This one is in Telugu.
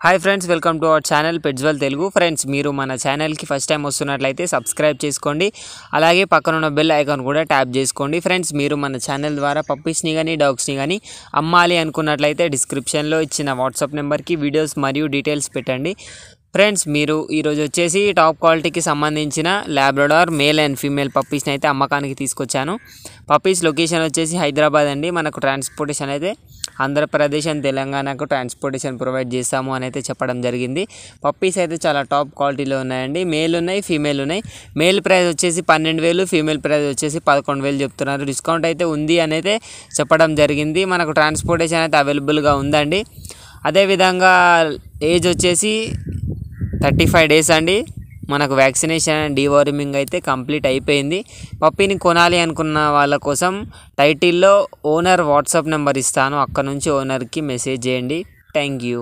Hi friends, welcome to our channel Petswell Telugu. Friends, మీరు మన ఛానల్కి ఫస్ట్ టైం వస్తున్నట్లయితే సబ్స్క్రైబ్ చేసుకోండి. అలాగే పక్కనున్న బెల్ ఐకాన్ కూడా ట్యాప్ చేసుకోండి. ఫ్రెండ్స్, మీరు మన ఛానల్ ద్వారా పప్పీస్ని కానీ డాగ్స్ని కానీ అమ్మాలి అనుకున్నట్లయితే డిస్క్రిప్షన్లో ఇచ్చిన వాట్సాప్ నెంబర్కి వీడియోస్ మరియు డీటెయిల్స్ పెట్టండి. ఫ్రెండ్స్, మీరు ఈరోజు వచ్చేసి టాప్ క్వాలిటీకి సంబంధించిన ల్యాబ్రడార్ మేల్ అండ్ ఫీమేల్ పప్పీస్ని అయితే అమ్మకానికి తీసుకొచ్చాను. పప్పీస్ లొకేషన్ వచ్చేసి హైదరాబాద్ అండి. మనకు ట్రాన్స్పోర్టేషన్ అయితే ఆంధ్రప్రదేశ్ అండ్ తెలంగాణకు ట్రాన్స్పోర్టేషన్ ప్రొవైడ్ చేస్తాము అని అయితే చెప్పడం జరిగింది. పప్పీస్ అయితే చాలా టాప్ క్వాలిటీలో ఉన్నాయండి. మేల్ ఉన్నాయి, ఫీమేల్ ఉన్నాయి. మేల్ ప్రైస్ వచ్చేసి 12,000, ఫీమేల్ ప్రైస్ వచ్చేసి 11,000 చెప్తున్నారు. డిస్కౌంట్ అయితే ఉంది అని అయితే చెప్పడం జరిగింది. మనకు ట్రాన్స్పోర్టేషన్ అయితే అవైలబుల్గా ఉందండి. అదేవిధంగా ఏజ్ వచ్చేసి 35 days అండి. మనకు వ్యాక్సినేషన్ అండ్ డీవార్మింగ్ అయితే కంప్లీట్ అయిపోయింది. పప్పీని కొనాలి అనుకున్న వాళ్ళ కోసం టైటిల్లో ఓనర్ వాట్సాప్ నెంబర్ ఇస్తాను. అక్కడ నుంచి ఓనర్కి మెసేజ్ చేయండి. Thank you.